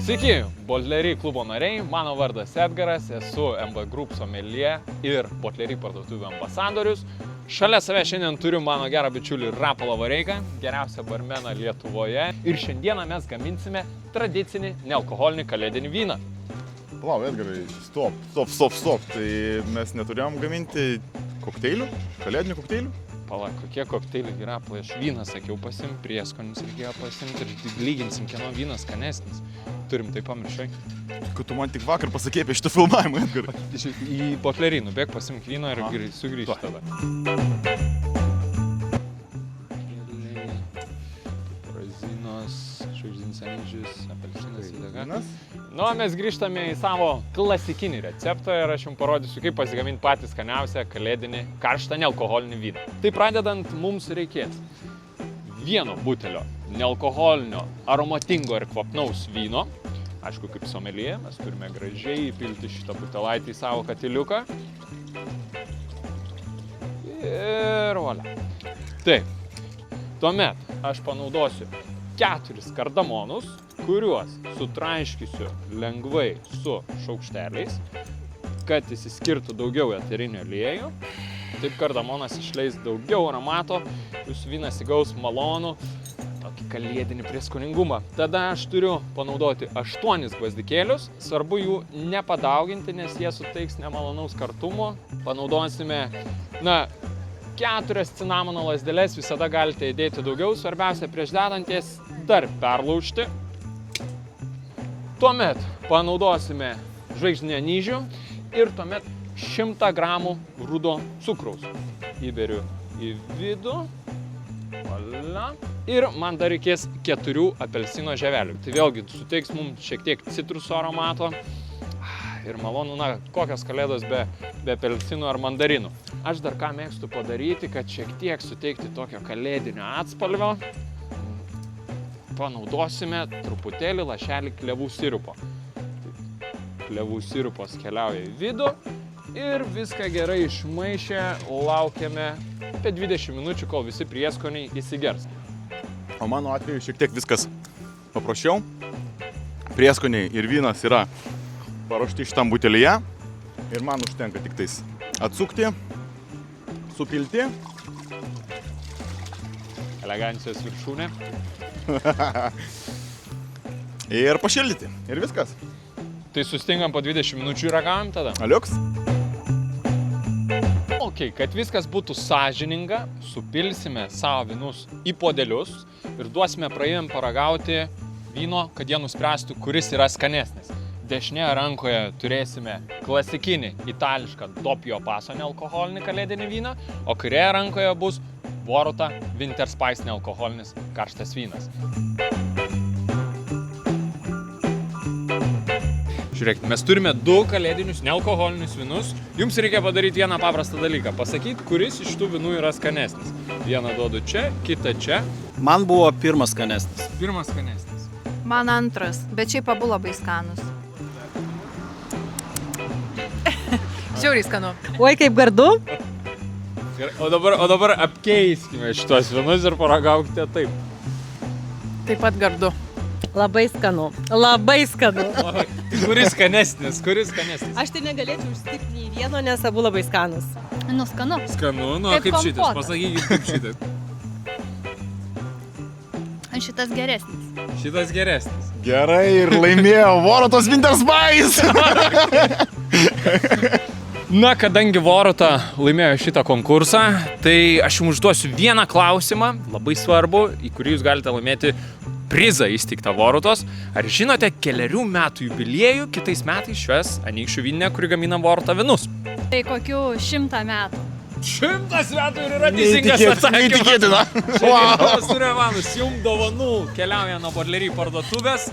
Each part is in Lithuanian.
Sveiki, Botlery klubo nariai, mano vardas Edgaras, esu MB Group sommelier ir Botlery parduotuvių ambasadorius. Šalia save šiandien turiu mano gerą bičiulį Rapolą Vareiką, geriausią barmeną Lietuvoje. Ir šiandieną mes gaminsime tradicinį nealkoholinį kalėdinį vyną. Palauk, Edgarai, stop. Tai mes neturėjom gaminti kokteilių, kalėdinių kokteilių? Palauk, kokie kokteiliai yra, aš vyną sakiau pasim, prieskonius reikėjo pasimti ir lyginsim, kieno vynas skanesnis. Turim tai pamiršai. Kad tu man tik vakar pasakėjai apie šitą filmavimą, Edgarai. Į Botlery nubėg, pasimk vyną ir sugrįžt tada. Razinos, žvaigždinis anyžius, apelsinas įdega. Nu, mes grįžtame į savo klasikinį receptą ir aš jums parodysiu, kaip pasigaminti patį skaniausią kalėdinį karštą nealkoholinį vyną. Tai pradedant mums reikės vieno butelio nealkoholinio, aromatingo ir kvapnaus vyno. Aišku, kaip sommelier, mes turime gražiai įpilti šitą butelaitį į savo katiliuką. Ir volia. Taip, tuomet aš panaudosiu 4 kardamonus, kuriuos sutraiškysiu lengvai su šaukšteliais, kad išsiskirtų daugiau eterinio aliejų. Taip kardamonas išleis daugiau aromato, jūsų vynas įgaus malonų, tokį kalėdinį prieskoningumą. Tada aš turiu panaudoti 8 gvazdikėlius, svarbu jų nepadauginti, nes jie suteiks nemalonaus kartumo. Panaudosime, 4 cinamono lazdeles, visada galite įdėti daugiau, svarbiausia prieš dedanties dar perlaužti. Tuomet panaudosime žvaigždinį anyžių ir tuomet 100 gramų rudo cukraus. Įberiu į vidų. Voila. Ir man dar reikės 4 apelsino žievelių. Tai vėlgi suteiks mums šiek tiek citruso aromato. Ir malonu, kokios kalėdos be apelsinų ar mandarinų. Aš dar ką mėgstu padaryti, kad šiek tiek suteikti tokio kalėdinio atspalvio. Panaudosime truputėlį lašelį klevų sirupo. Klevų sirupas keliauja į vidų ir viską gerai išmaišę laukiame apie 20 minučių, kol visi prieskoniai įsigers. O mano atveju šiek tiek viskas paprasčiau. Prieskoniai ir vynas yra paruošti šitam butelyje ir man užtenka tik tais atsukti, supilti. Elegancijos viršūnė. Ir pašildyti. Ir viskas. Tai sustingam po 20 minučių ir ragaujam tada. Aliuks. Ok, kad viskas būtų sąžininga, supilsime savo vynus į puodelius ir duosime praėjim paragauti vyno, kad jie nuspręstų, kuris yra skanesnis. Dešinėje rankoje turėsime klasikinį itališką Doppio Paso nealkoholinį kalėdinį vyną, o kairėje rankoje bus Boruta Winter Spice nealkoholinis karštas vynas. Žiūrėkit, mes turime 2 kalėdinius nealkoholinius vynus. Jums reikia padaryti vieną paprastą dalyką. Pasakyti, kuris iš tų vynų yra skanesnis. Vieną duodu čia, kitą čia. Man buvo pirmas skanesnis. Pirmas skanesnis. Man antras, bet šiaip abu labai skanus. Žiauriai skanu. Oi, kaip gardu. O dabar apkeiskime šitos vynus ir paragaukite taip. Taip pat gardu. Labai skanu. Labai skanu. Kuris skanesnis? Aš tai negalėčiau užstikti nei vieno, nes abu labai skanus. Nu, skanu. Skanu, Kaip kaip šitas, kompotas. pasakykit kaip šitas. Šitas geresnis. Šitas geresnis. Gerai, ir laimėjo Borutos Winter Spice. Kadangi Boruta laimėjo šitą konkursą, tai aš jums užduosiu vieną klausimą, labai svarbu, į kurį jūs galite laimėti prizą įsteigtą Borutos. Ar žinote, 4 metų jubiliejų kitais metais švęs Anykščių vyninė, kuri gamina Boruta vynus? Tai kokių 100 metų. 100 metų ir yra teisingas atsakymas. Neįtikėtina. Šiandien Surevanus jums dovanų keliauja nuo Botlery parduotuvės.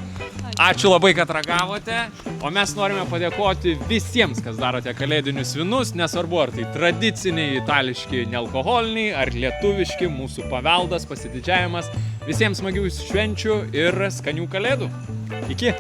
Ačiū labai, kad ragavote. O mes norime padėkoti visiems, kas darote kalėdinius vynus. Nesvarbu, ar tai tradiciniai, itališki, nealkoholiniai, ar lietuviški, mūsų paveldas, pasididžiavimas. Visiems smagių švenčių ir skanių kalėdų. Iki.